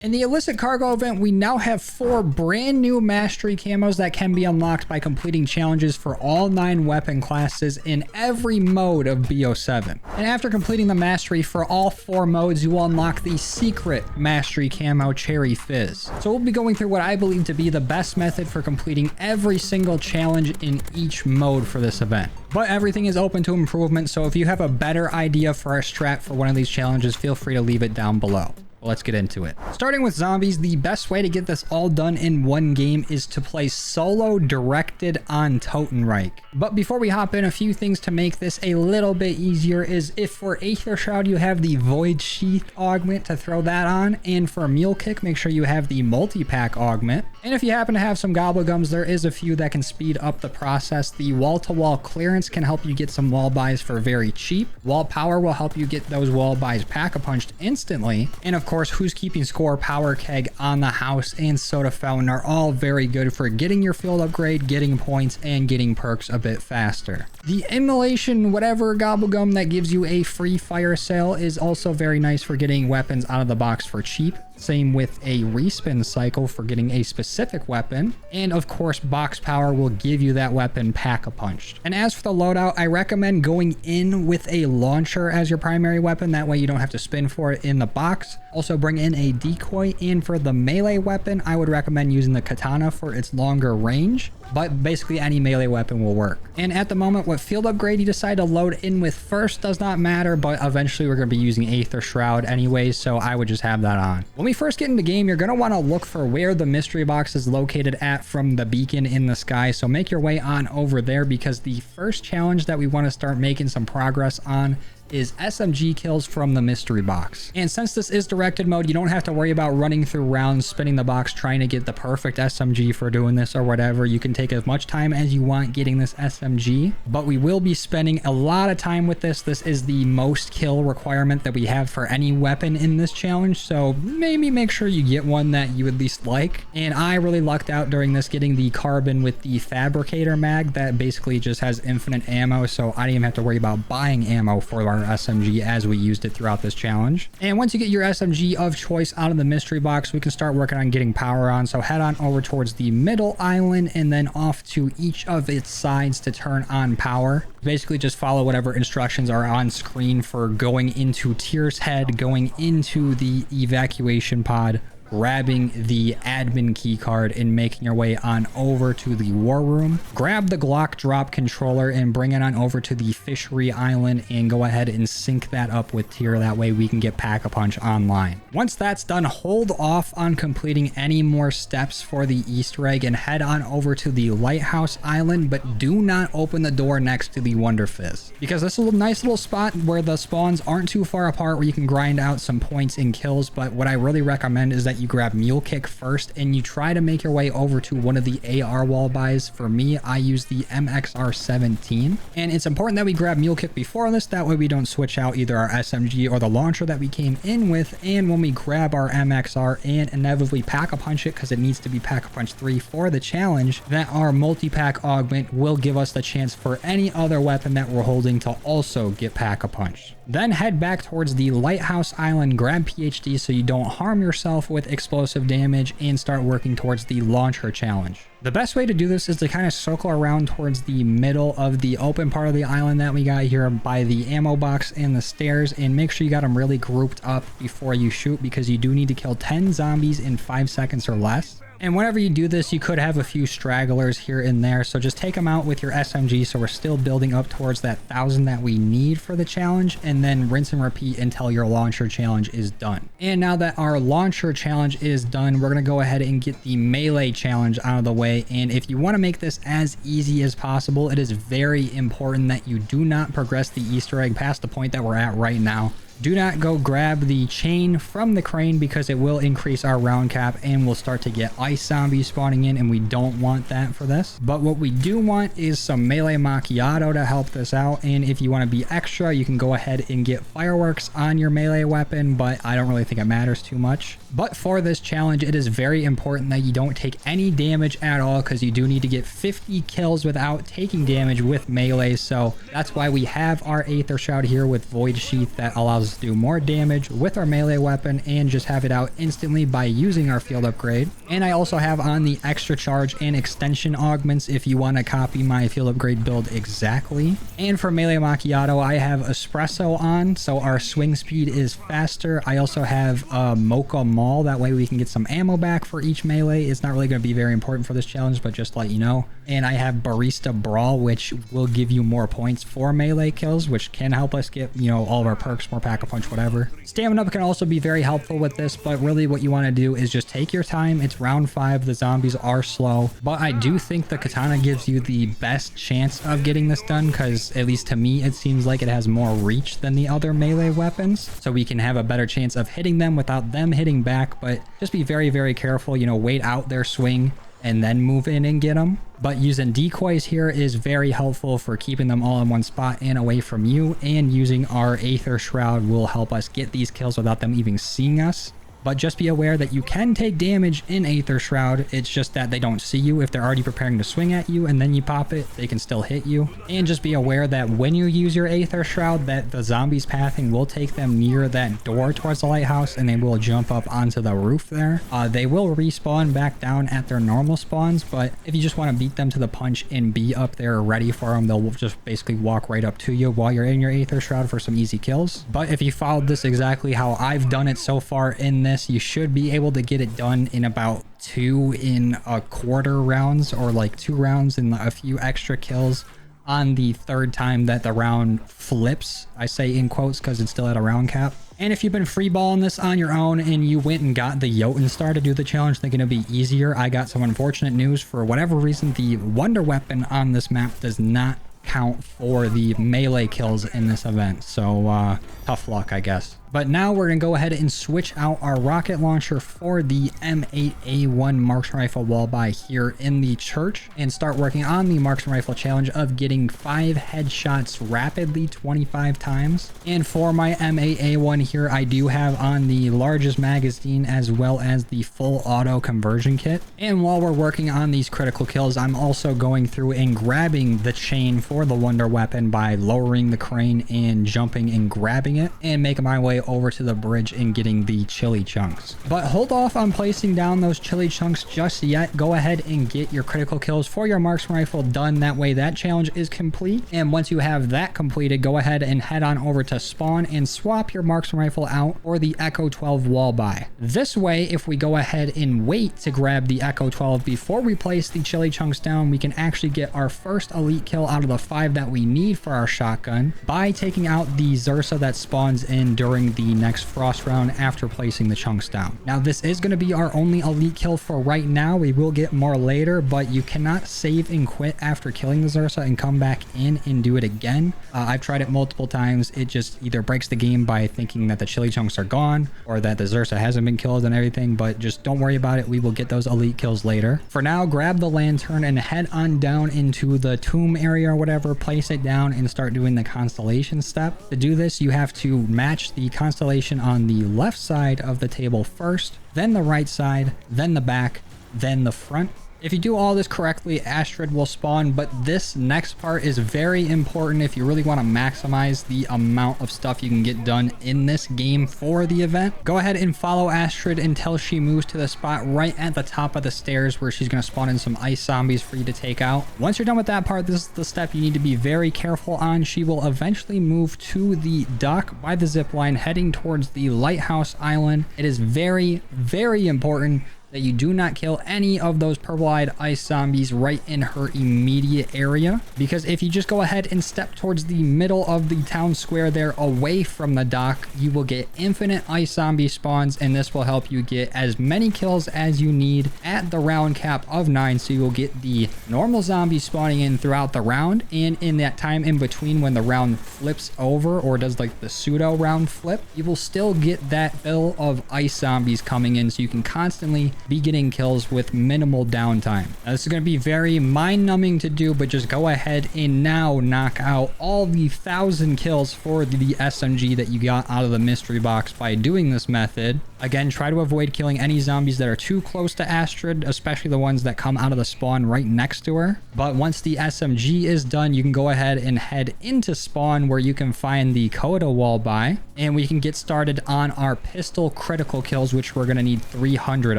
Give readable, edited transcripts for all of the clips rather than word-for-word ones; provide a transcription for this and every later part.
In the Illicit Cargo Event, we now have 4 brand new Mastery camos that can be unlocked by completing challenges for all 9 weapon classes in every mode of BO7. And after completing the Mastery for all 4 modes, you will unlock the secret Mastery camo Cherry Fizz. So we'll be going through what I believe to be the best method for completing every single challenge in each mode for this event. But everything is open to improvement, so if you have a better idea for a strat for one of these challenges, feel free to leave it down below. Let's get into it. Starting with zombies, the best way to get this all done in one game is to play solo directed on Totenreich. But before we hop in, a few things to make this a little bit easier is if for Aether Shroud you have the Void Sheath augment to throw that on, and for Mule Kick make sure you have the multi-pack augment. And if you happen to have some Gobblegums, there is a few that can speed up the process. The wall-to-wall clearance can help you get some wall buys for very cheap. Wall power will help you get those wall buys pack-a-punched instantly. And of course, Who's Keeping Score, Power Keg, On the House, and Soda Fountain are all very good for getting your field upgrade, getting points, and getting perks a bit faster. The Immolation whatever Gobblegum that gives you a free fire sale is also very nice for getting weapons out of the box for cheap. Same with a respin cycle for getting a specific weapon. And of course, box power will give you that weapon pack-a-punched. And as for the loadout, I recommend going in with a launcher as your primary weapon. That way you don't have to spin for it in the box. Also bring in a decoy. And for the melee weapon, I would recommend using the katana for its longer range. But basically any melee weapon will work. And at the moment, what field upgrade you decide to load in with first does not matter, but eventually we're going to be using Aether Shroud anyways, so I would just have that on. When we first get into game, you're going to want to look for where the mystery box is located at from the beacon in the sky, so make your way on over there because the first challenge that we want to start making some progress on is SMG kills from the mystery box. And since this is directed mode, you don't have to worry about running through rounds, spinning the box, trying to get the perfect SMG for doing this or whatever. You can take as much time as you want getting this SMG, but we will be spending a lot of time with this. This is the most kill requirement that we have for any weapon in this challenge, so maybe make sure you get one that you at least like. And I really lucked out during this getting the carbon with the fabricator mag that basically just has infinite ammo, so I didn't even have to worry about buying ammo for our SMG as we used it throughout this challenge. And once you get your SMG of choice out of the mystery box, we can start working on getting power on. So head on over towards the middle island and then off to each of its sides to turn on power. Basically just follow whatever instructions are on screen for going into Tier's Head, going into the evacuation pod, grabbing the admin key card and making your way on over to the war room. Grab the Glock drop controller and bring it on over to the fishery island and go ahead and sync that up with Tier. That way we can get Pack-a-Punch online. Once that's done, hold off on completing any more steps for the Easter egg and head on over to the lighthouse island, but do not open the door next to the Wonder Fizz because this is a nice little spot where the spawns aren't too far apart where you can grind out some points and kills. But what I really recommend is that you grab Mule Kick first and you try to make your way over to one of the AR wall buys. For me, I use the MXR17, and it's important that we grab Mule Kick before this. That way we don't switch out either our SMG or the launcher that we came in with. And when we grab our MXR and inevitably Pack-a-Punch it, because it needs to be Pack-a-Punch 3 for the challenge, that our multi-pack augment will give us the chance for any other weapon that we're holding to also get Pack-a-Punch. Then head back towards the lighthouse island, grab PhD so you don't harm yourself with explosive damage, and start working towards the launcher challenge. The best way to do this is to kind of circle around towards the middle of the open part of the island that we got here by the ammo box and the stairs, and make sure you got them really grouped up before you shoot because you do need to kill 10 zombies in 5 seconds or less. And whenever you do this, you could have a few stragglers here and there, so just take them out with your SMG so we're still building up towards that 1,000 that we need for the challenge, and then rinse and repeat until your launcher challenge is done. And now that our launcher challenge is done, we're going to go ahead and get the melee challenge out of the way. And if you want to make this as easy as possible, it is very important that you do not progress the Easter egg past the point that we're at right now. Do not go grab the chain from the crane because it will increase our round cap and we'll start to get ice zombies spawning in, and we don't want that for this. But what we do want is some melee macchiato to help this out. And if you want to be extra, you can go ahead and get fireworks on your melee weapon, but I don't really think it matters too much. But for this challenge, it is very important that you don't take any damage at all because you do need to get 50 kills without taking damage with melee. So that's why we have our Aether Shroud here with Void Sheath that allows us do more damage with our melee weapon and just have it out instantly by using our field upgrade. And I also have on the extra charge and extension augments if you want to copy my field upgrade build exactly. And for melee macchiato, I have espresso on, so our swing speed is faster. I also have mocha maul, that way we can get some ammo back for each melee. It's not really going to be very important for this challenge, but just to let you know. And I have barista brawl, which will give you more points for melee kills, which can help us get, you know, all of our perks, more pack-a-punch, whatever. Stamina up can also be very helpful with this, but really what you want to do is just take your time. It's round 5. The zombies are slow, but I do think the katana gives you the best chance of getting this done, because at least to me, it seems like it has more reach than the other melee weapons, so we can have a better chance of hitting them without them hitting back. But just be very, very careful, you know, wait out their swing and then move in and get them. But using decoys here is very helpful for keeping them all in one spot and away from you, and using our Aether Shroud will help us get these kills without them even seeing us. But just be aware that you can take damage in Aether Shroud. It's just that they don't see you. If they're already preparing to swing at you and then you pop it, they can still hit you. And just be aware that when you use your Aether Shroud, that the zombies pathing will take them near that door towards the lighthouse, and they will jump up onto the roof there. They will respawn back down at their normal spawns, but if you just want to beat them to the punch and be up there ready for them, they'll just basically walk right up to you while you're in your Aether Shroud for some easy kills. But if you followed this exactly how I've done it so far in this, you should be able to get it done in about 2 1/4 rounds, or like 2 rounds and a few extra kills on the 3rd time that the round flips. I say in quotes because it's still at a round cap. And if you've been freeballing this on your own and you went and got the Jotun Star to do the challenge thinking it'd be easier, I got some unfortunate news. For whatever reason, the wonder weapon on this map does not count for the melee kills in this event, so tough luck, I guess. But now we're going to go ahead and switch out our rocket launcher for the M8A1 Marksman Rifle wall buy here in the church, and start working on the Marksman Rifle challenge of getting 5 headshots rapidly 25 times. And for my M8A1 here, I do have on the largest magazine as well as the full auto conversion kit. And while we're working on these critical kills, I'm also going through and grabbing the chain for the wonder weapon by lowering the crane and jumping and grabbing it, and making my way over to the bridge and getting the chili chunks. But hold off on placing down those chili chunks just yet. Go ahead and get your critical kills for your Marksman Rifle done. That way that challenge is complete. And once you have that completed, go ahead and head on over to spawn and swap your Marksman Rifle out for the Echo 12 wall buy. This way, if we go ahead and wait to grab the Echo 12 before we place the chili chunks down, we can actually get our first elite kill out of the 5 that we need for our shotgun by taking out the Zersa that spawns in during the next frost round after placing the chunks down. Now this is going to be our only elite kill for right now. We will get more later, but you cannot save and quit after killing the Zersa and come back in and do it again. I've tried it multiple times. It just either breaks the game by thinking that the chili chunks are gone or that the Zersa hasn't been killed and everything, but just don't worry about it. We will get those elite kills later. For now, grab the lantern and head on down into the tomb area or whatever, place it down and start doing the constellation step. To do this, you have to match the constellation on the left side of the table first, then the right side, then the back, then the front. If you do all this correctly, Astrid will spawn, but this next part is very important if you really want to maximize the amount of stuff you can get done in this game for the event. Go ahead and follow Astrid until she moves to the spot right at the top of the stairs where she's going to spawn in some ice zombies for you to take out. Once you're done with that part, this is the step you need to be very careful on. She will eventually move to the dock by the zip line heading towards the lighthouse island. It is very, very important that you do not kill any of those purple-eyed ice zombies right in her immediate area, because if you just go ahead and step towards the middle of the town square there away from the dock, you will get infinite ice zombie spawns, and this will help you get as many kills as you need at the round cap of 9, so you will get the normal zombies spawning in throughout the round, and in that time in between when the round flips over or does like the pseudo round flip, you will still get that fill of ice zombies coming in, so you can constantly be getting kills with minimal downtime. Now, this is going to be very mind-numbing to do, but just go ahead and now knock out all the 1,000 kills for the SMG that you got out of the mystery box by doing this method. Again, try to avoid killing any zombies that are too close to Astrid, especially the ones that come out of the spawn right next to her. But once the SMG is done, you can go ahead and head into spawn where you can find the Coda wall buy, and we can get started on our pistol critical kills, which we're going to need 300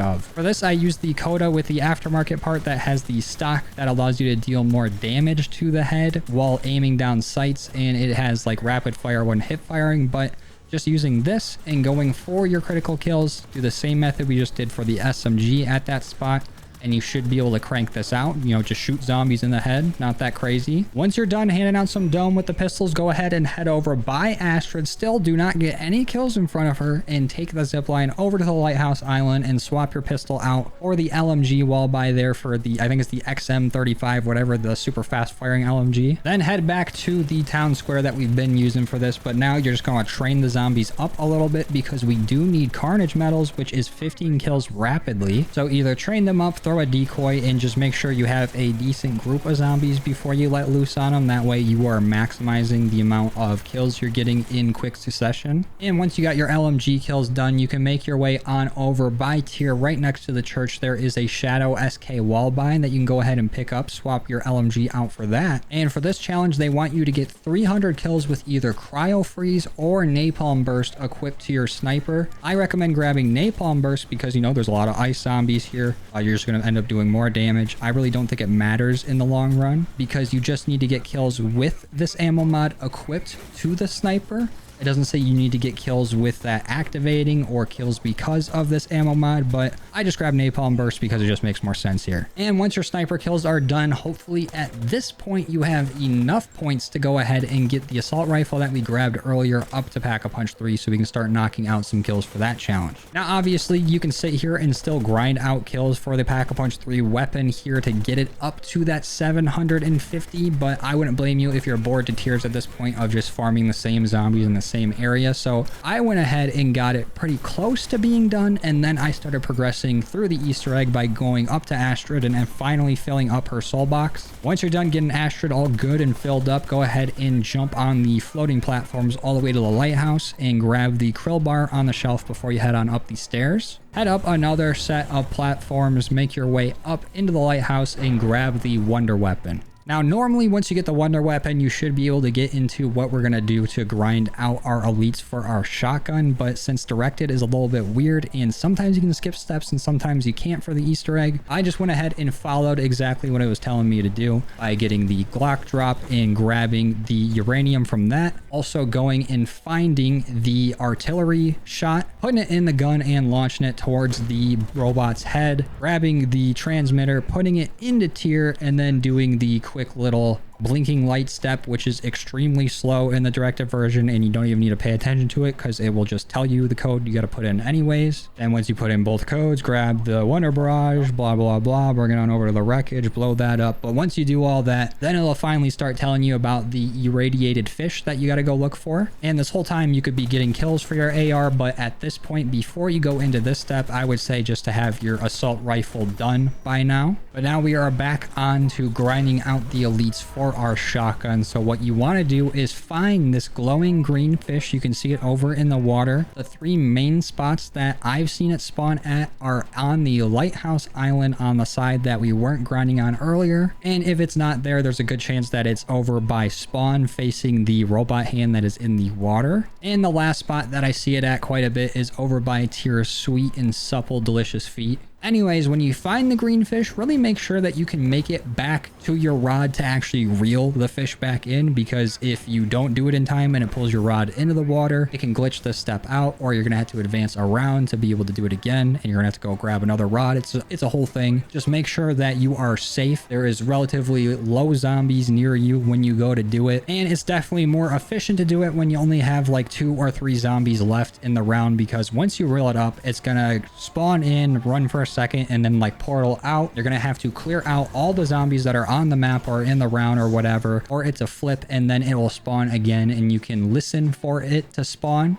of. For this, I use the Coda with the aftermarket part that has the stock that allows you to deal more damage to the head while aiming down sights, and it has like rapid fire when hip firing. But just using this and going for your critical kills, do the same method we just did for the SMG at that spot, and you should be able to crank this out. You know, just shoot zombies in the head. Not that crazy. Once you're done handing out some dome with the pistols, go ahead and head over by Astrid. Still do not get any kills in front of her, and take the zipline over to the Lighthouse Island and swap your pistol out or the LMG wall by there for the, I think it's the XM35, whatever, the super fast firing LMG. Then head back to the town square that we've been using for this, but now you're just going to train the zombies up a little bit because we do need carnage medals, which is 15 kills rapidly. So either train them up, throw a decoy, and just make sure you have a decent group of zombies before you let loose on them. That way you are maximizing the amount of kills you're getting in quick succession. And once you got your LMG kills done, you can make your way on over by tier. Right next to the church there is a Shadow SK wall bind that you can go ahead and pick up. Swap your LMG out for that. And for this challenge, they want you to get 300 kills with either Cryo Freeze or Napalm Burst equipped to your sniper. I recommend grabbing Napalm Burst because, you know, there's a lot of ice zombies here. You're just going to end up doing more damage. I really don't think it matters in the long run because you just need to get kills with this ammo mod equipped to the sniper. It doesn't say you need to get kills with that activating or kills because of this ammo mod, but I just grabbed Napalm Burst because it just makes more sense here. And once your sniper kills are done, hopefully at this point you have enough points to go ahead and get the assault rifle that we grabbed earlier up to Pack-a-Punch 3 so we can start knocking out some kills for that challenge. Now, obviously, you can sit here and still grind out kills for the Pack-a-Punch 3 weapon here to get it up to that 750, but I wouldn't blame you if you're bored to tears at this point of just farming the same zombies in the same area. So I went ahead and got it pretty close to being done, and then I started progressing through the Easter egg by going up to Astrid and finally filling up her soul box. Once you're done getting Astrid all good and filled up, go ahead and jump on the floating platforms all the way to the lighthouse and grab the krill bar on the shelf before you head on up the stairs. Head up another set of platforms, make your way up into the lighthouse, and grab the wonder weapon. Now, normally, once you get the wonder weapon, you should be able to get into what we're going to do to grind out our elites for our shotgun. But since directed is a little bit weird, and sometimes you can skip steps and sometimes you can't for the Easter egg, I just went ahead and followed exactly what it was telling me to do by getting the Glock drop and grabbing the uranium from that. Also going and finding the artillery shot, putting it in the gun and launching it towards the robot's head, grabbing the transmitter, putting it into tier, and then doing the quick little blinking light step, which is extremely slow in the directive version, and you don't even need to pay attention to it because it will just tell you the code you got to put in anyways. And once you put in both codes, grab the wonder barrage, blah blah blah, bring it on over to the wreckage, blow that up. But once you do all that, then it'll finally start telling you about the irradiated fish that you got to go look for. And this whole time you could be getting kills for your AR, but at this point, before you go into this step, I would say just to have your assault rifle done by now. But now we are back on to grinding out the elites for our shotgun. So what you want to do is find this glowing green fish. You can see it over in the water. The three main spots that I've seen it spawn at are on the lighthouse island on the side that we weren't grinding on earlier, and if it's not there, there's a good chance that it's over by spawn facing the robot hand that is in the water. And the last spot that I see it at quite a bit is over by tier sweet and supple delicious feet. Anyways, when you find the green fish, really make sure that you can make it back to your rod to actually reel the fish back in, because if you don't do it in time and it pulls your rod into the water, it can glitch this step out, or you're going to have to advance around to be able to do it again, and you're going to have to go grab another rod. It's a whole thing. Just make sure that you are safe. There is relatively low zombies near you when you go to do it, and it's definitely more efficient to do it when you only have like 2 or 3 zombies left in the round, because once you reel it up, it's going to spawn in, run for a second, and then like portal out. You're gonna have to clear out all the zombies that are on the map or in the round or whatever, or it's a flip and then it will spawn again and you can listen for it to spawn.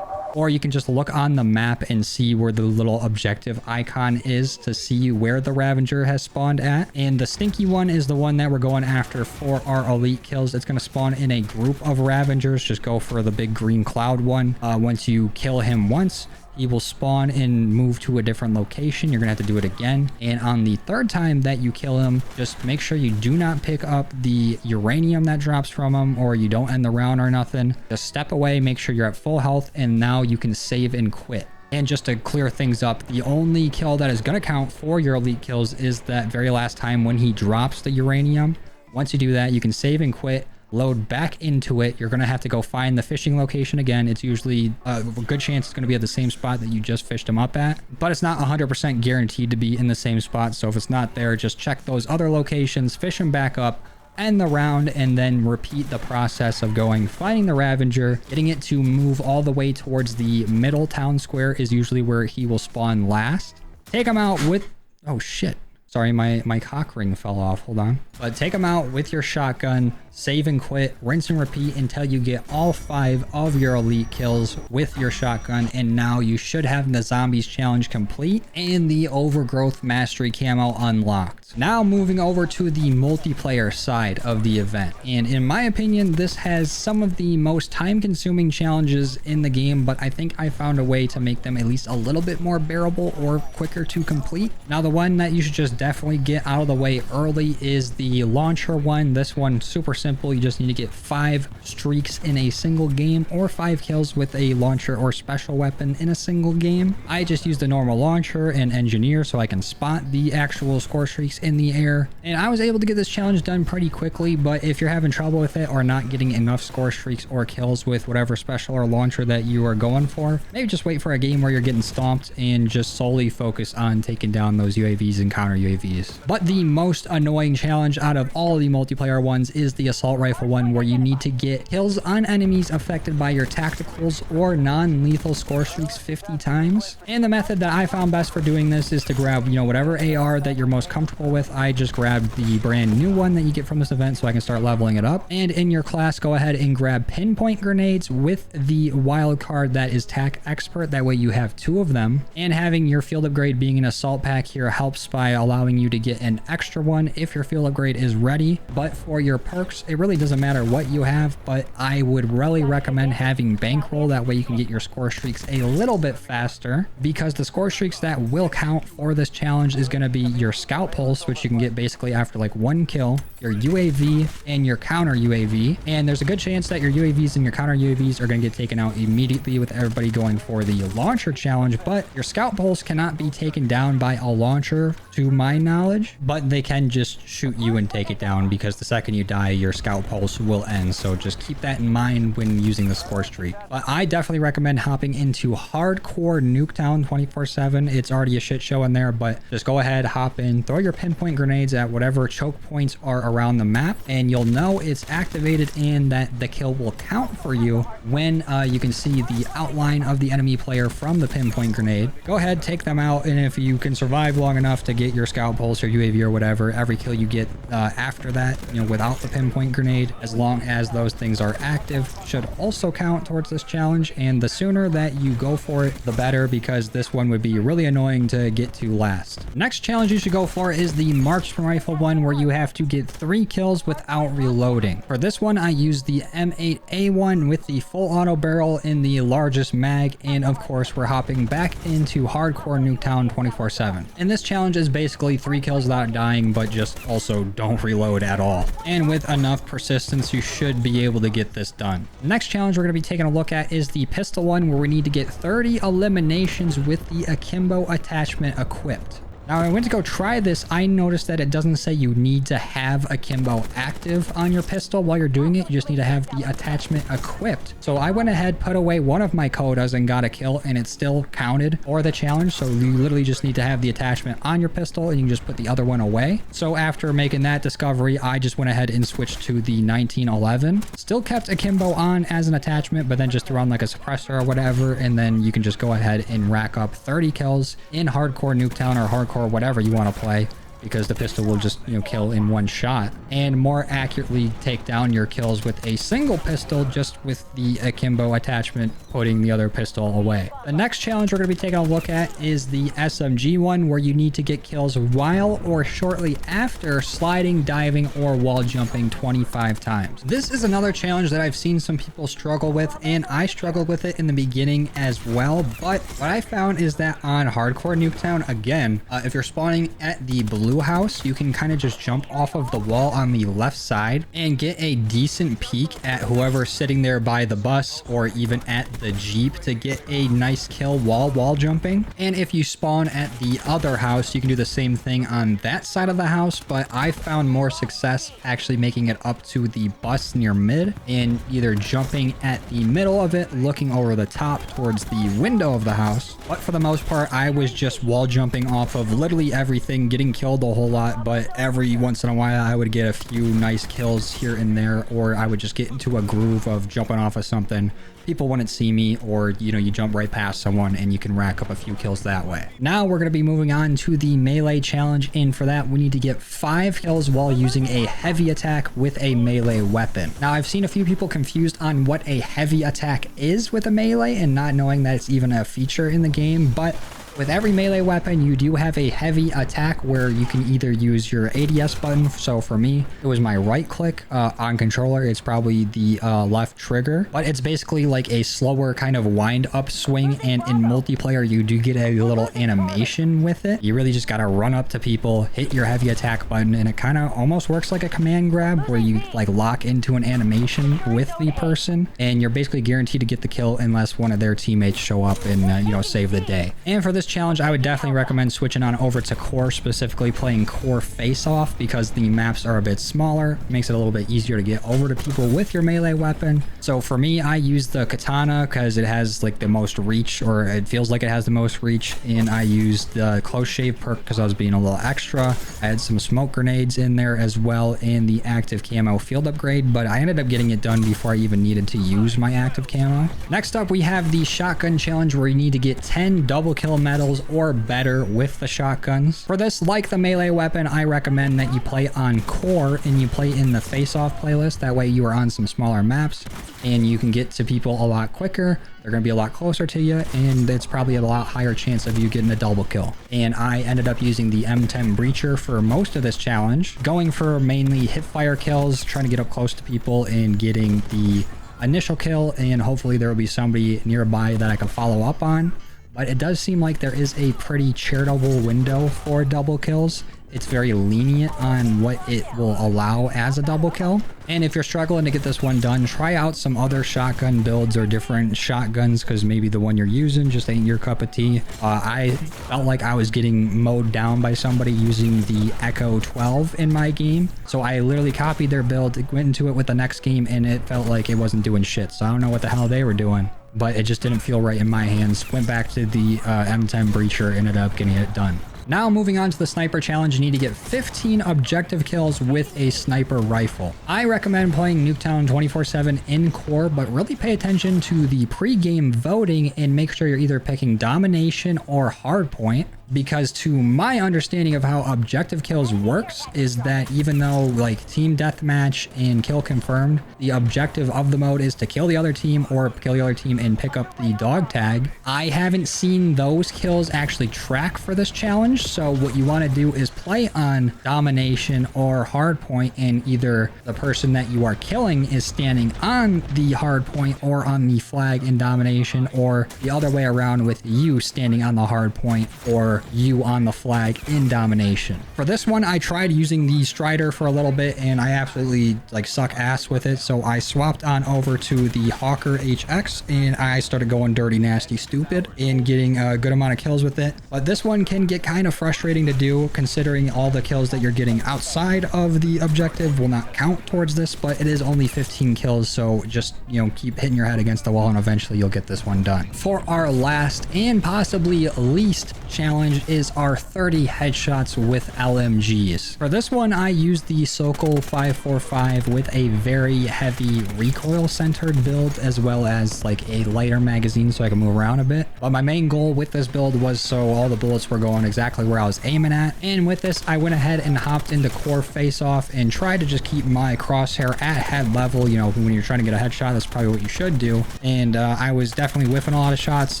or you can just look on the map and see where the little objective icon is to see where the Ravager has spawned at. And the stinky one is the one that we're going after for our elite kills. It's going to spawn in a group of Ravagers. Just go for the big green cloud one. Once you kill him once, he will spawn and move to a different location. You're gonna have to do it again. And on the third time that you kill him, just make sure you do not pick up the uranium that drops from him, or you don't end the round or nothing. Just step away, make sure you're at full health, and now you can save and quit. And just to clear things up, the only kill that is going to count for your elite kills is that very last time when he drops the uranium. Once you do that, you can save and quit, load back into it. You're going to have to go find the fishing location again. It's usually a good chance it's going to be at the same spot that you just fished him up at, but it's not 100% guaranteed to be in the same spot. So if it's not there, just check those other locations, fish him back up, end the round, and then repeat the process of going, finding the Ravager, getting it to move all the way towards the middle town square is usually where he will spawn last. Take him out with... Oh, shit. Sorry, my cock ring fell off. Hold on. But take him out with your shotgun, save and quit, rinse and repeat until you get all 5 of your elite kills with your shotgun. And now you should have the zombies challenge complete and the overgrowth mastery camo unlocked. Now moving over to the multiplayer side of the event. And in my opinion, this has some of the most time consuming challenges in the game, but I think I found a way to make them at least a little bit more bearable or quicker to complete. Now the one that you should just definitely get out of the way early is the launcher one. This one, super simple. You just need to get 5 streaks in a single game or 5 kills with a launcher or special weapon in a single game. I just use the normal launcher and engineer so I can spot the actual score streaks in the air. And I was able to get this challenge done pretty quickly, but if you're having trouble with it or not getting enough score streaks or kills with whatever special or launcher that you are going for, maybe just wait for a game where you're getting stomped and just solely focus on taking down those UAVs and counter UAVs. But the most annoying challenge out of all the multiplayer ones is the assault rifle one, where you need to get kills on enemies affected by your tacticals or non-lethal score streaks 50 times. And the method that I found best for doing this is to grab, whatever AR that you're most comfortable with. I just grabbed the brand new one that you get from this event so I can start leveling it up. And in your class, go ahead and grab pinpoint grenades with the wild card that is tac expert. That way you have 2 of them. And having your field upgrade being an assault pack here helps by allowing you to get an extra one if your field upgrade is ready. But for your perks, it really doesn't matter what you have, but I would really recommend having bankroll. That way you can get your score streaks a little bit faster, because the score streaks that will count for this challenge is going to be your scout pulse, which you can get basically after like 1 kill, your UAV, and your counter UAV. And there's a good chance that your UAVs and your counter UAVs are going to get taken out immediately with everybody going for the launcher challenge. But your scout pulse cannot be taken down by a launcher to my knowledge, but they can just shoot you and take it down, because the second you die, your scout pulse will end. So just keep that in mind when using the score streak. But I definitely recommend hopping into hardcore Nuketown 24/7. It's already a shit show in there, but just go ahead, hop in, throw your pinpoint grenades at whatever choke points are around the map, and you'll know it's activated and that the kill will count for you when you can see the outline of the enemy player from the pinpoint grenade. Go ahead, take them out, and if you can survive long enough to get your scout pulse or UAV or whatever, every kill you get after that, without the pinpoint grenade, as long as those things are active, should also count towards this challenge. And the sooner that you go for it, the better, because this one would be really annoying to get to last. Next challenge you should go for is the Marksman rifle one, where you have to get 3 kills without reloading. For this one, I use the M8A1 with the full auto barrel in the largest mag, and of course we're hopping back into hardcore Nuketown 24/7. And this challenge is basically 3 kills without dying, but just also don't reload at all. And with enough persistence, you should be able to get this done. The next challenge we're going to be taking a look at is the pistol one, where we need to get 30 eliminations with the Akimbo attachment equipped. Now, when I went to go try this, I noticed that it doesn't say you need to have Akimbo active on your pistol while you're doing it. You just need to have the attachment equipped. So I went ahead, put away one of my kodas and got a kill, and it still counted for the challenge. So you literally just need to have the attachment on your pistol, and you can just put the other one away. So after making that discovery, I just went ahead and switched to the 1911. Still kept Akimbo on as an attachment, but then just threw on like a suppressor or whatever, and then you can just go ahead and rack up 30 kills in hardcore Nuketown or hardcore whatever you want to play. because the pistol will just, kill in one shot, and more accurately take down your kills with a single pistol, just with the Akimbo attachment putting the other pistol away. The next challenge we're going to be taking a look at is the SMG one, where you need to get kills while or shortly after sliding, diving, or wall jumping 25 times. This is another challenge that I've seen some people struggle with, and I struggled with it in the beginning as well, but what I found is that on hardcore Nuketown, again, if you're spawning at the blue house, you can kind of just jump off of the wall on the left side and get a decent peek at whoever's sitting there by the bus or even at the Jeep to get a nice kill while wall jumping. And if you spawn at the other house, you can do the same thing on that side of the house, but I found more success actually making it up to the bus near mid and either jumping at the middle of it, looking over the top towards the window of the house. But for the most part, I was just wall jumping off of literally everything, getting killed a whole lot, but every once in a while I would get a few nice kills here and there, or I would just get into a groove of jumping off of something. People wouldn't see me, or you jump right past someone and you can rack up a few kills that way. Now we're going to be moving on to the melee challenge, and for that we need to get 5 kills while using a heavy attack with a melee weapon. Now I've seen a few people confused on what a heavy attack is with a melee and not knowing that it's even a feature in the game, but with every melee weapon, you do have a heavy attack where you can either use your ADS button. So for me, it was my right click. On controller, it's probably the left trigger. But it's basically like a slower kind of wind up swing. And in multiplayer, you do get a little animation with it. You really just got to run up to people, hit your heavy attack button, and it kind of almost works like a command grab where you like lock into an animation with the person. And you're basically guaranteed to get the kill unless one of their teammates show up and, save the day. And for this challenge, I would definitely recommend switching on over to core, specifically playing core face off, because the maps are a bit smaller. It makes it a little bit easier to get over to people with your melee weapon. So for me, I use the katana because it has like the most reach, or it feels like it has the most reach, and I used the close shave perk because I was being a little extra. I had some smoke grenades in there as well, and the active camo field upgrade, but I ended up getting it done before I even needed to use my active camo. Next up, we have the shotgun challenge, where you need to get 10 double kill medals or better with the shotguns. For this, like the melee weapon, I recommend that you play on core and you play in the face-off playlist. That way you are on some smaller maps and you can get to people a lot quicker. They're going to be a lot closer to you, and it's probably a lot higher chance of you getting a double kill. And I ended up using the M10 breacher for most of this challenge, going for mainly hip fire kills, trying to get up close to people and getting the initial kill, and hopefully there will be somebody nearby that I can follow up on. But it does seem like there is a pretty charitable window for double kills. It's very lenient on what it will allow as a double kill. And if you're struggling to get this one done, try out some other shotgun builds or different shotguns, because maybe the one you're using just ain't your cup of tea. I felt like I was getting mowed down by somebody using the Echo 12 in my game. So I literally copied their build, went into it with the next game, and it felt like it wasn't doing shit. So I don't know what the hell they were doing, but it just didn't feel right in my hands. Went back to the M10 breacher, ended up getting it done. Now moving on to the sniper challenge, you need to get 15 objective kills with a sniper rifle. I recommend playing Nuketown 24/7 in core, but really pay attention to the pre-game voting and make sure you're either picking domination or hardpoint. Because to my understanding of how objective kills works is that even though like team deathmatch and kill confirmed, the objective of the mode is to kill the other team or kill the other team and pick up the dog tag. I haven't seen those kills actually track for this challenge. So what you want to do is play on domination or hardpoint, and either the person that you are killing is standing on the hardpoint or on the flag in domination, or the other way around with you standing on the hardpoint or you on the flag in domination. For this one, I tried using the Strider for a little bit and I absolutely like suck ass with it. So I swapped on over to the Hawker HX and I started going dirty, nasty, stupid and getting a good amount of kills with it. But this one can get kind of frustrating to do, considering all the kills that you're getting outside of the objective will not count towards this, but it is only 15 kills. So just, keep hitting your head against the wall and eventually you'll get this one done. For our last and possibly least challenge, challenge is our 30 headshots with LMGs. For this one, I used the Sokol 545 with a very heavy recoil centered build, as well as like a lighter magazine so I can move around a bit. But my main goal with this build was so all the bullets were going exactly where I was aiming at. And with this, I went ahead and hopped into core face off and tried to just keep my crosshair at head level. You know, when you're trying to get a headshot, that's probably what you should do. And I was definitely whiffing a lot of shots,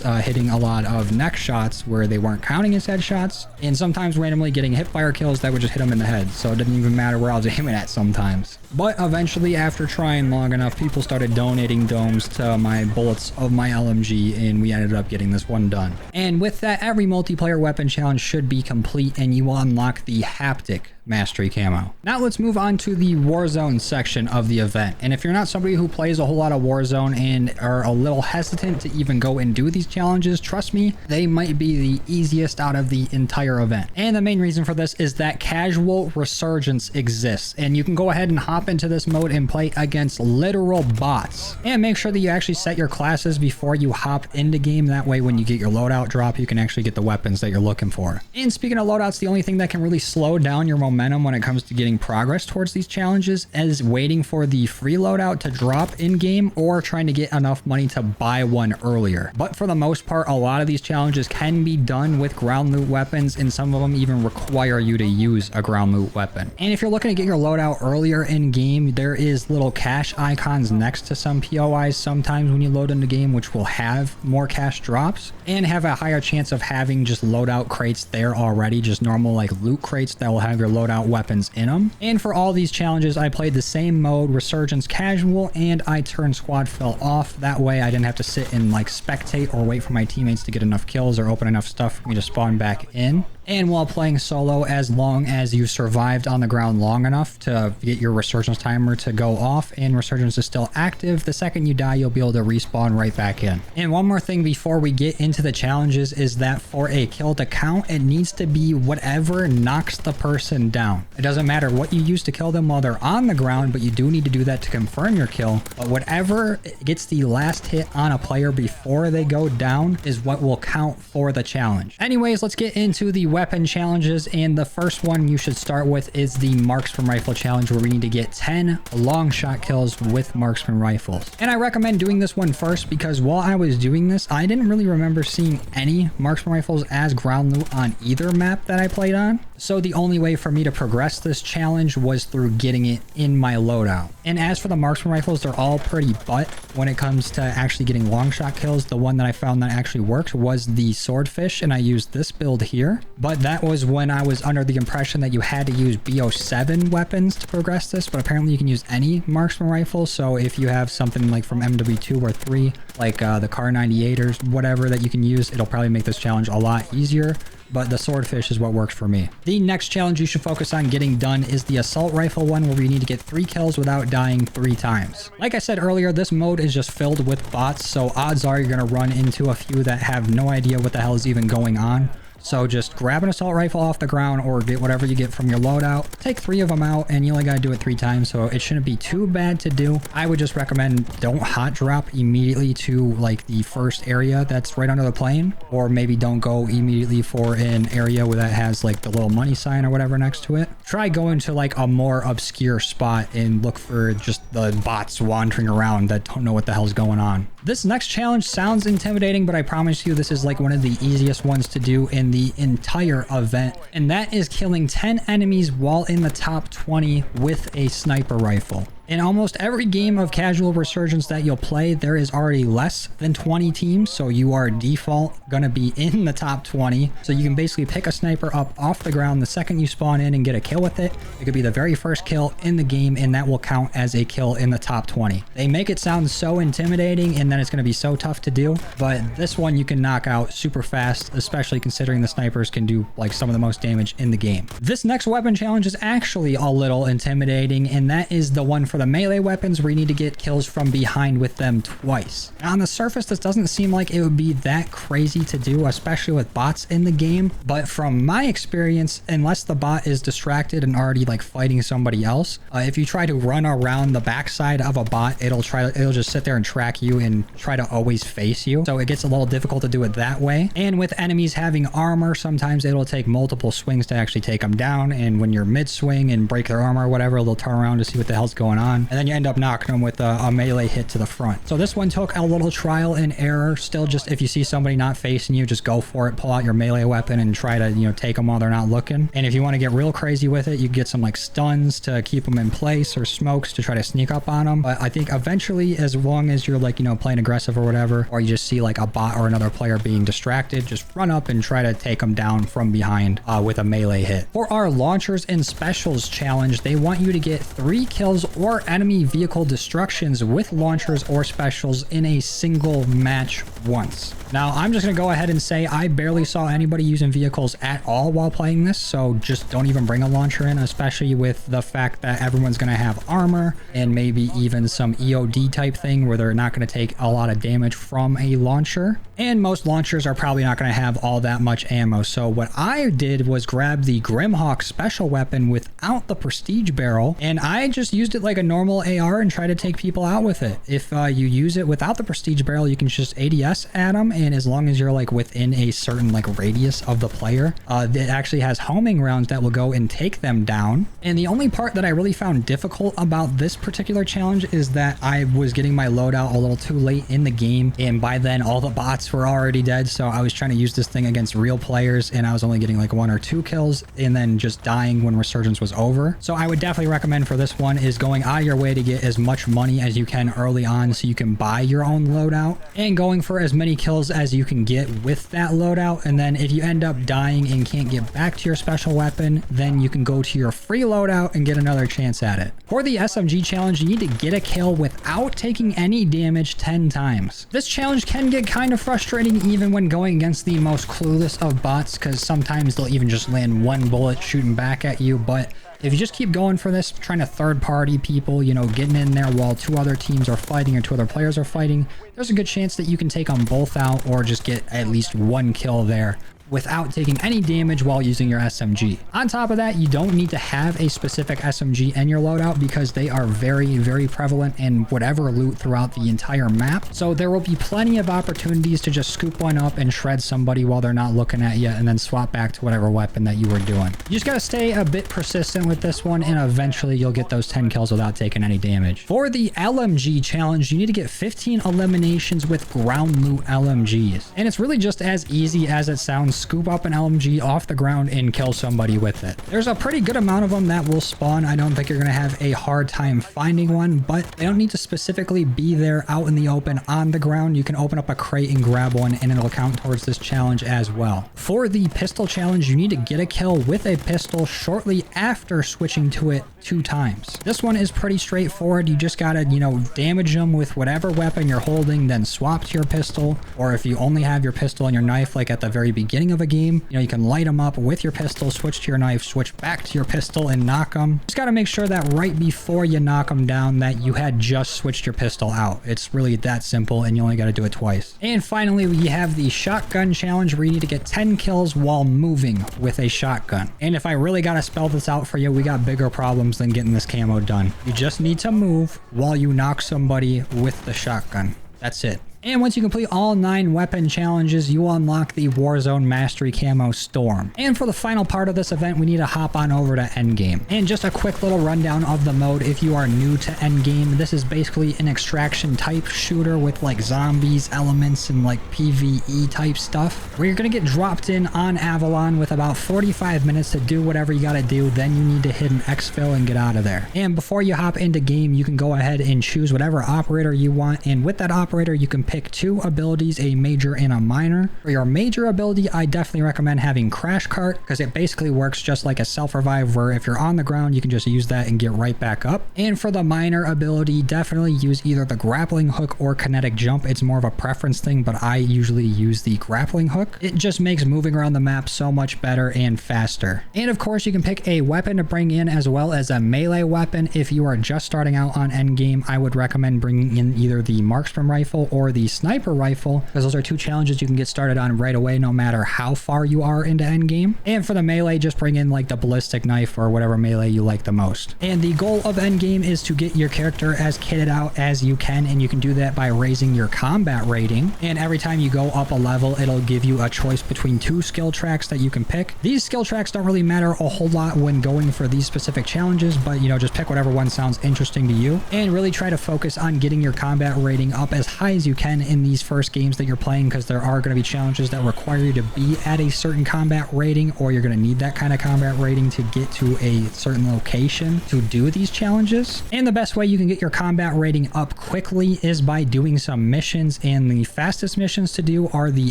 hitting a lot of neck shots where they weren't counting as headshots, and sometimes randomly getting hip fire kills that would just hit them in the head. So it didn't even matter where I was aiming at sometimes. But eventually, after trying long enough, people started donating domes to my bullets of my LMG, and we ended up getting this one done. And with that, every multiplayer weapon challenge should be complete, and you will unlock the haptic mastery camo. Now let's move on to the Warzone section of the event. And if you're not somebody who plays a whole lot of Warzone and are a little hesitant to even go and do these challenges, trust me, they might be the easiest out of the entire event. And the main reason for this is that casual resurgence exists, and you can go ahead and hop into this mode and play against literal bots. And make sure that you actually set your classes before you hop into game. That way when you get your loadout drop, you can actually get the weapons that you're looking for. And speaking of loadouts, the only thing that can really slow down your momentum when it comes to getting progress towards these challenges is waiting for the free loadout to drop in game, or trying to get enough money to buy one earlier. But for the most part, a lot of these challenges can be done with ground loot weapons, and some of them even require you to use a ground loot weapon. And if you're looking to get your loadout earlier in game, there is little cash icons next to some POIs sometimes when you load into game, which will have more cash drops and have a higher chance of having just loadout crates there already, just normal like loot crates that will have your loadout weapons in them. And for all these challenges, I played the same mode, Resurgence Casual, and I turned squad fill off. That way I didn't have to sit and like spectate or wait for my teammates to get enough kills or open enough stuff for me to spawn back in. And while playing solo, as long as you survived on the ground long enough to get your resurgence timer to go off and resurgence is still active, the second you die, you'll be able to respawn right back in. And one more thing before we get into the challenges is that for a kill to count, it needs to be whatever knocks the person down. It doesn't matter what you use to kill them while they're on the ground, but you do need to do that to confirm your kill. But whatever gets the last hit on a player before they go down is what will count for the challenge. Anyways, let's get into the weapon challenges, and the first one you should start with is the Marksman rifle challenge, where we need to get 10 long shot kills with Marksman rifles. And I recommend doing this one first because while I was doing this, I didn't really remember seeing any Marksman rifles as ground loot on either map that I played on. So the only way for me to progress this challenge was through getting it in my loadout. And as for the Marksman rifles, they're all pretty butt when it comes to actually getting long shot kills. The one that I found that actually worked was the Swordfish, and I used this build here. But that was when I was under the impression that you had to use BO7 weapons to progress this, but apparently you can use any Marksman rifle. So if you have something like from MW2 or 3, like the Car 98 or whatever that you can use, it'll probably make this challenge a lot easier. But the Swordfish is what works for me. The next challenge you should focus on getting done is the assault rifle one, where we need to get 3 kills without dying 3 times. Like I said earlier, this mode is just filled with bots, so odds are you're going to run into a few that have no idea what the hell is even going on. So just grab an assault rifle off the ground or get whatever you get from your loadout. Take 3 of them out, and you only gotta do it 3 times, so it shouldn't be too bad to do. I would just recommend don't hot drop immediately to like the first area that's right under the plane, or maybe don't go immediately for an area where that has like the little money sign or whatever next to it. Try going to like a more obscure spot and look for just the bots wandering around that don't know what the hell's going on. This next challenge sounds intimidating, but I promise you this is like one of the easiest ones to do in the entire event, and that is killing 10 enemies while in the top 20 with a sniper rifle. In almost every game of casual resurgence that you'll play, there is already less than 20 teams, so you are default gonna be in the top 20. So you can basically pick a sniper up off the ground the second you spawn in and get a kill with it. It could be the very first kill in the game, and that will count as a kill in the top 20. They make it sound so intimidating and then it's gonna be so tough to do, but this one you can knock out super fast, especially considering the snipers can do like some of the most damage in the game. This next weapon challenge is actually a little intimidating, and that is the one for for the melee weapons where you need to get kills from behind with them twice. Now, on the surface, this doesn't seem like it would be that crazy to do, especially with bots in the game. But from my experience, unless the bot is distracted and already like fighting somebody else, if you try to run around the backside of a bot, it'll just sit there and track you and try to always face you. So it gets a little difficult to do it that way. And with enemies having armor, sometimes it'll take multiple swings to actually take them down. And when you're mid swing and break their armor or whatever, they'll turn around to see what the hell's going on. And then you end up knocking them with a melee hit to the front. So this one took a little trial and error. Still, just if you see somebody not facing you, just go for it. Pull out your melee weapon and try to, you know, take them while they're not looking. And if you want to get real crazy with it, you get some like stuns to keep them in place or smokes to try to sneak up on them. But I think eventually, as long as you're like, you know, playing aggressive or whatever, or you just see like a bot or another player being distracted, just run up and try to take them down from behind with a melee hit. For our launchers and specials challenge, they want you to get 3 kills or enemy vehicle destructions with launchers or specials in a single match once. Now, I'm just going to go ahead and say I barely saw anybody using vehicles at all while playing this, so just don't even bring a launcher in, especially with the fact that everyone's going to have armor and maybe even some EOD type thing where they're not going to take a lot of damage from a launcher. And most launchers are probably not going to have all that much ammo. So what I did was grab the Grimhawk special weapon without the prestige barrel, and I just used it like a normal AR and try to take people out with it. If you use it without the prestige barrel, you can just ADS at them, and as long as you're like within a certain like radius of the player, it actually has homing rounds that will go and take them down. And the only part that I really found difficult about this particular challenge is that I was getting my loadout a little too late in the game, and by then all the bots were already dead. So I was trying to use this thing against real players, and I was only getting like 1 or 2 kills and then just dying when resurgence was over. So I would definitely recommend for this one is going out of your way to get as much money as you can early on so you can buy your own loadout, and going for as many kills as you can get with that loadout. And then if you end up dying and can't get back to your special weapon, then you can go to your free loadout and get another chance at it. For the SMG challenge, you need to get a kill without taking any damage 10 times. This challenge can get kind of frustrating even when going against the most clueless of bots, because sometimes they'll even just land 1 bullet shooting back at you. But if you just keep going for this, trying to third party people, you know, getting in there while 2 other teams are fighting or 2 other players are fighting, there's a good chance that you can take them both out or just get at least 1 kill there without taking any damage while using your SMG. On top of that, you don't need to have a specific SMG in your loadout because they are very, very prevalent in whatever loot throughout the entire map. So there will be plenty of opportunities to just scoop one up and shred somebody while they're not looking at you, and then swap back to whatever weapon that you were doing. You just gotta stay a bit persistent with this one, and eventually you'll get those 10 kills without taking any damage. For the LMG challenge, you need to get 15 eliminations with ground loot LMGs. And it's really just as easy as it sounds. Scoop up an LMG off the ground and kill somebody with it. There's a pretty good amount of them that will spawn. I don't think you're going to have a hard time finding one, but they don't need to specifically be there out in the open on the ground. You can open up a crate and grab one, and it'll count towards this challenge as well. For the pistol challenge, you need to get a kill with a pistol shortly after switching to it 2 times. This one is pretty straightforward. You just gotta, you know, damage them with whatever weapon you're holding, then swap to your pistol. Or if you only have your pistol and your knife, like at the very beginning of a game, you know, you can light them up with your pistol, switch to your knife, switch back to your pistol, and knock them. Just gotta make sure that right before you knock them down that you had just switched your pistol out. It's really that simple, and you only gotta do it twice. And finally, we have the shotgun challenge where you need to get 10 kills while moving with a shotgun. And if I really gotta spell this out for you, we got bigger problems than getting this camo done. You just need to move while you knock somebody with the shotgun. That's it. And once you complete all 9 weapon challenges, you will unlock the Warzone Mastery Camo Storm. And for the final part of this event, we need to hop on over to Endgame. And just a quick little rundown of the mode if you are new to Endgame. This is basically an extraction type shooter with like zombies, elements, and like PvE type stuff, where you're going to get dropped in on Avalon with about 45 minutes to do whatever you got to do. Then you need to hit an exfil and get out of there. And before you hop into game, you can go ahead and choose whatever operator you want. And with that operator, you can pick pick 2 abilities, a major and a minor. For your major ability, I definitely recommend having Crash Cart because it basically works just like a self-revive where if you're on the ground, you can just use that and get right back up. And for the minor ability, definitely use either the grappling hook or kinetic jump. It's more of a preference thing, but I usually use the grappling hook. It just makes moving around the map so much better and faster. And of course, you can pick a weapon to bring in as well as a melee weapon. If you are just starting out on Endgame, I would recommend bringing in either the Marksman rifle or the sniper rifle because those are 2 challenges you can get started on right away no matter how far you are into Endgame. And for the melee, just bring in like the ballistic knife or whatever melee you like the most. And the goal of Endgame is to get your character as kitted out as you can, and you can do that by raising your combat rating. And every time you go up a level, it'll give you a choice between 2 skill tracks that you can pick. These skill tracks don't really matter a whole lot when going for these specific challenges, but you know, just pick whatever one sounds interesting to you and really try to focus on getting your combat rating up as high as you can in these first games that you're playing, because there are going to be challenges that require you to be at a certain combat rating, or you're going to need that kind of combat rating to get to a certain location to do these challenges. And the best way you can get your combat rating up quickly is by doing some missions, and the fastest missions to do are the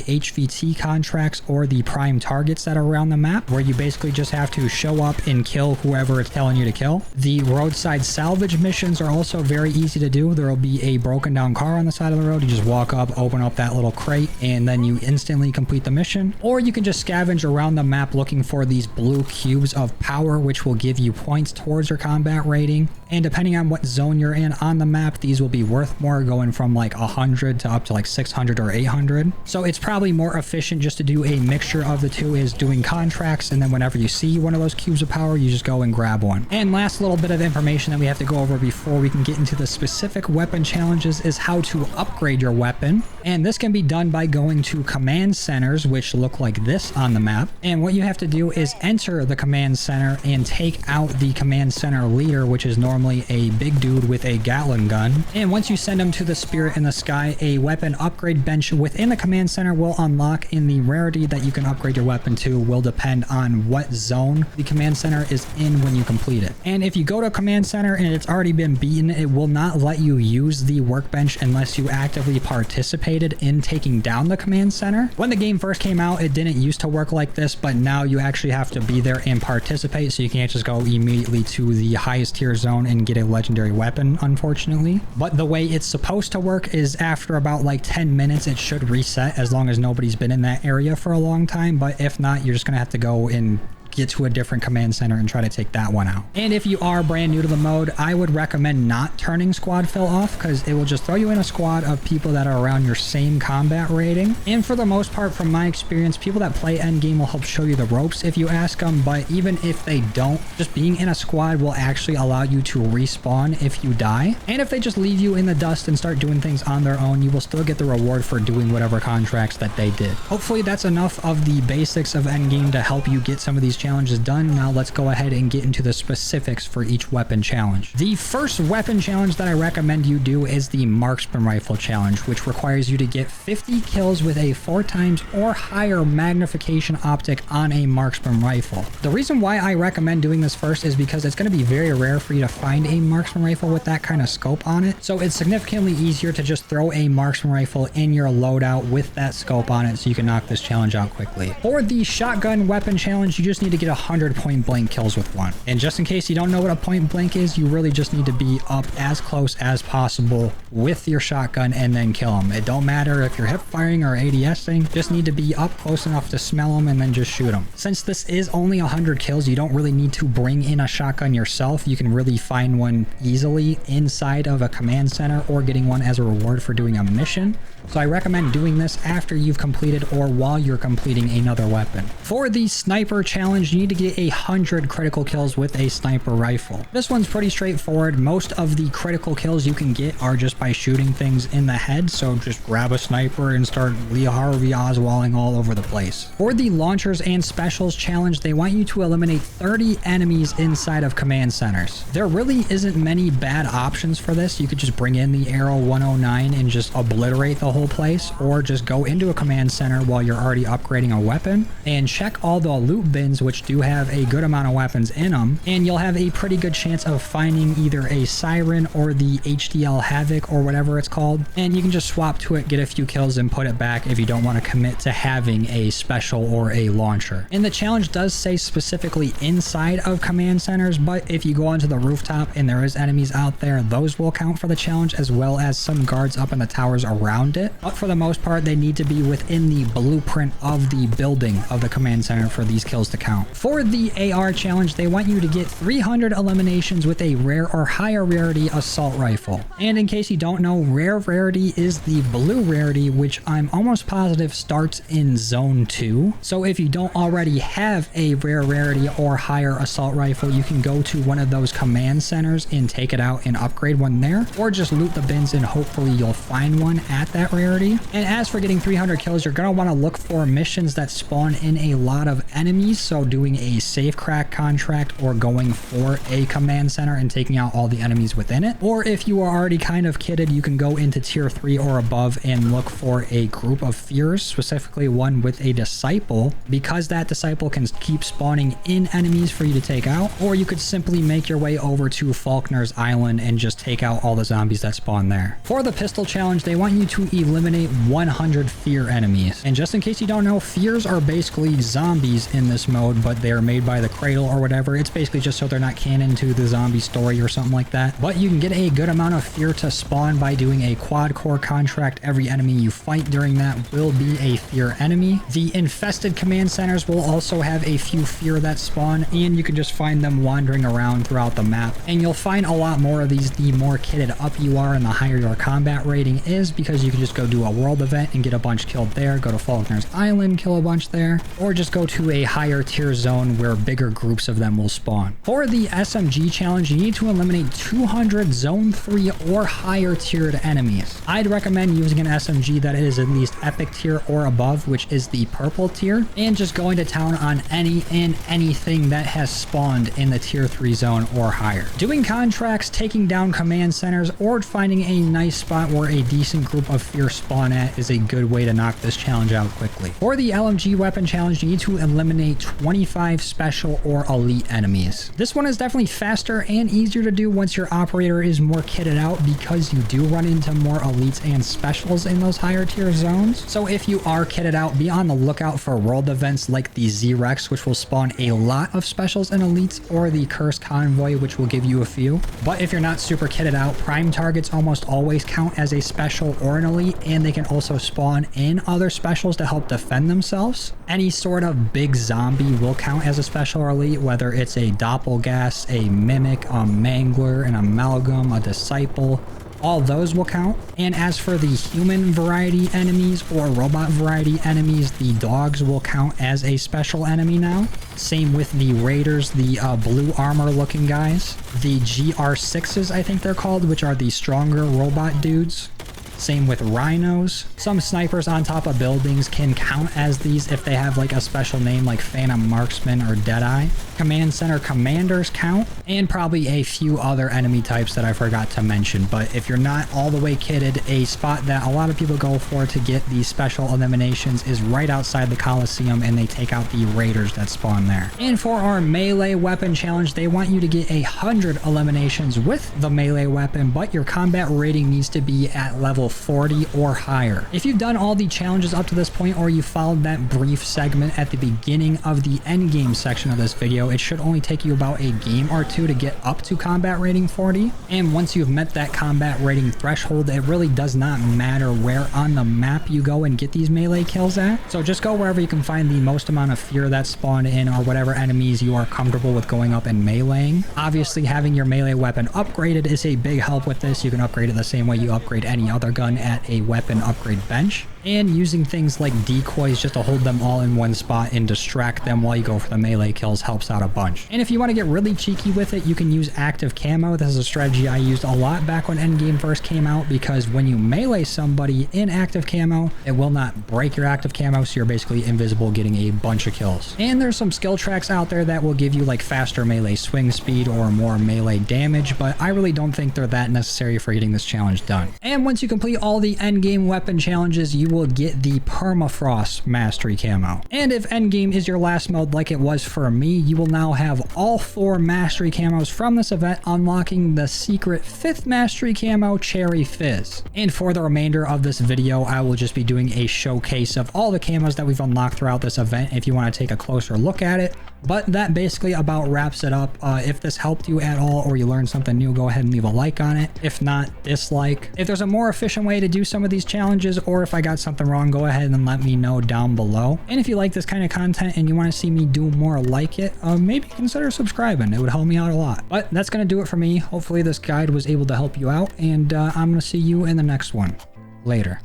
HVT contracts or the prime targets that are around the map, where you basically just have to show up and kill whoever it's telling you to kill. The roadside salvage missions are also very easy to do. There will be a broken down car on the side of the road. You just walk up, open up that little crate, and then you instantly complete the mission. Or you can just scavenge around the map looking for these blue cubes of power, which will give you points towards your combat rating. And depending on what zone you're in on the map, these will be worth more, going from like 100 to up to like 600 or 800. So it's probably more efficient just to do a mixture of the 2, is doing contracts, and then whenever you see one of those cubes of power, you just go and grab one. And last little bit of information that we have to go over before we can get into the specific weapon challenges is how to upgrade your weapon. And this can be done by going to command centers, which look like this on the map. And what you have to do is enter the command center and take out the command center leader, which is normally a big dude with a Gatling gun. And once you send him to the spirit in the sky, a weapon upgrade bench within the command center will unlock, and the rarity that you can upgrade your weapon to will depend on what zone the command center is in when you complete it. And if you go to a command center and it's already been beaten, it will not let you use the workbench unless you actively participated in taking down the command center. When the game first came out, it didn't used to work like this, but now you actually have to be there and participate, so you can't just go immediately to the highest tier zone and get a legendary weapon, unfortunately. But the way it's supposed to work is after about like 10 minutes, it should reset as long as nobody's been in that area for a long time. But if not, you're just gonna have to go and get to a different command center and try to take that one out. And if you are brand new to the mode, I would recommend not turning squad fill off, because it will just throw you in a squad of people that are around your same combat rating. And for the most part, from my experience, people that play Endgame will help show you the ropes if you ask them, but even if they don't, just being in a squad will actually allow you to respawn if you die. And if they just leave you in the dust and start doing things on their own, you will still get the reward for doing whatever contracts that they did. Hopefully that's enough of the basics of Endgame to help you get some of these challenges done. Now let's go ahead and get into the specifics for each weapon challenge. The first weapon challenge that I recommend you do is the Marksman rifle challenge, which requires you to get 50 kills with a 4 times or higher magnification optic on a Marksman rifle. The reason why I recommend doing this first is because it's going to be very rare for you to find a Marksman rifle with that kind of scope on it. So it's significantly easier to just throw a Marksman rifle in your loadout with that scope on it so you can knock this challenge out quickly. For the shotgun weapon challenge, you just need to get 100 point blank kills with one. And just in case you don't know what a point blank is, you really just need to be up as close as possible with your shotgun and then kill them. It don't matter if you're hip firing or ADSing, just need to be up close enough to smell them and then just shoot them. Since this is only 100 kills, you don't really need to bring in a shotgun yourself. You can really find one easily inside of a command center or getting one as a reward for doing a mission. So I recommend doing this after you've completed or while you're completing another weapon. For the sniper challenge, you need to get 100 critical kills with a sniper rifle. This one's pretty straightforward. Most of the critical kills you can get are just by shooting things in the head, so just grab a sniper and start Lee Harvey Oswalding all over the place. For the launchers and specials challenge, they want you to eliminate 30 enemies inside of command centers. There really isn't many bad options for this. You could just bring in the Arrow 109 and just obliterate the whole place, or just go into a command center while you're already upgrading a weapon and check all the loot bins, which do have a good amount of weapons in them, and you'll have a pretty good chance of finding either a Siren or the HDL Havoc or whatever it's called, and you can just swap to it, get a few kills, and put it back if you don't want to commit to having a special or a launcher. And the challenge does say specifically inside of command centers, but if you go onto the rooftop and there is enemies out there, those will count for the challenge, as well as some guards up in the towers around it. But for the most part, they need to be within the blueprint of the building of the command center for these kills to count. For the AR challenge, they want you to get 300 eliminations with a rare or higher rarity assault rifle. And in case you don't know, rare rarity is the blue rarity, which I'm almost positive starts in zone 2. So if you don't already have a rare rarity or higher assault rifle, you can go to one of those command centers and take it out and upgrade one there, or just loot the bins and hopefully you'll find one at that rarity. And as for getting 300 kills, you're going to want to look for missions that spawn in a lot of enemies, so doing a safe crack contract or going for a command center and taking out all the enemies within it. Or if you are already kind of kitted, you can go into tier 3 or above and look for a group of fears, specifically one with a disciple, because that disciple can keep spawning in enemies for you to take out. Or you could simply make your way over to Faulkner's Island and just take out all the zombies that spawn there. For the pistol challenge, they want you to eliminate 100 fear enemies. And just in case you don't know, fears are basically zombies in this mode, but they're made by the Cradle or whatever. It's basically just so they're not canon to the zombie story or something like that. But you can get a good amount of fear to spawn by doing a quad core contract. Every enemy you fight during that will be a fear enemy. The infested command centers will also have a few fear that spawn, and you can just find them wandering around throughout the map. And you'll find a lot more of these the more kitted up you are and the higher your combat rating is, because you can just go do a world event and get a bunch killed there, go to Faulkner's Island, kill a bunch there, or just go to a higher tier zone where bigger groups of them will spawn. For the SMG challenge, you need to eliminate 200 zone 3 or higher tiered enemies. I'd recommend using an SMG that is at least epic tier or above, which is the purple tier, and just going to town on any and anything that has spawned in the tier 3 zone or higher. Doing contracts, taking down command centers, or finding a nice spot where a decent group of fear spawn at is a good way to knock this challenge out quickly. For the LMG weapon challenge, you need to eliminate 25 special or elite enemies. This one is definitely faster and easier to do once your operator is more kitted out, because you do run into more elites and specials in those higher tier zones. So if you are kitted out, be on the lookout for world events like the Z-Rex, which will spawn a lot of specials and elites, or the Cursed Convoy, which will give you a few. But if you're not super kitted out, prime targets almost always count as a special or an elite, and they can also spawn in other specials to help defend themselves. Any sort of big zombie will count as a special or elite, whether it's a Doppelgas, a Mimic, a Mangler, an Amalgam, a Disciple. All those will count. And as for the human variety enemies or robot variety enemies, the dogs will count as a special enemy now. Same with the raiders, the blue armor looking guys. The GR6s, I think they're called, which are the stronger robot dudes. Same with rhinos. Some snipers on top of buildings can count as these if they have like a special name like Phantom Marksman or Deadeye. Command center commanders count, and probably a few other enemy types that I forgot to mention. But if you're not all the way kitted, a spot that a lot of people go for to get these special eliminations is right outside the Coliseum, and they take out the raiders that spawn there. And for our melee weapon challenge, they want you to get 100 eliminations with the melee weapon, but your combat rating needs to be at level 40 or higher. If you've done all the challenges up to this point, or you followed that brief segment at the beginning of the endgame section of this video, it should only take you about a game or two to get up to combat rating 40. And once you've met that combat rating threshold, it really does not matter where on the map you go and get these melee kills at. So just go wherever you can find the most amount of fear that spawned in, or whatever enemies you are comfortable with going up and meleeing. Obviously, having your melee weapon upgraded is a big help with this. You can upgrade it the same way you upgrade any other gun at a weapon upgrade bench. and using things like decoys just to hold them all in one spot and distract them while you go for the melee kills helps out a bunch. And if you want to get really cheeky with it, you can use active camo. This is a strategy I used a lot back when Endgame first came out, because when you melee somebody in active camo, it will not break your active camo, so you're basically invisible, getting a bunch of kills. And there's some skill tracks out there that will give you like faster melee swing speed or more melee damage, but I really don't think they're that necessary for getting this challenge done. And once you complete all the endgame weapon challenges, you will get the permafrost mastery camo. And if endgame is your last mode like it was for me, you will now have all 4 mastery camos from this event, unlocking the secret 5th mastery camo, Cherry Fizz. And for the remainder of this video, I will just be doing a showcase of all the camos that we've unlocked throughout this event if you want to take a closer look at it. But that basically about wraps it up. If this helped you at all or you learned something new, go ahead and leave a like on it. If not, dislike. If there's a more efficient way to do some of these challenges, or if I got something wrong, go ahead and let me know down below. And if you like this kind of content and you want to see me do more like it, maybe consider subscribing. It would help me out a lot. But that's going to do it for me. Hopefully this guide was able to help you out, and I'm going to see you in the next one. Later.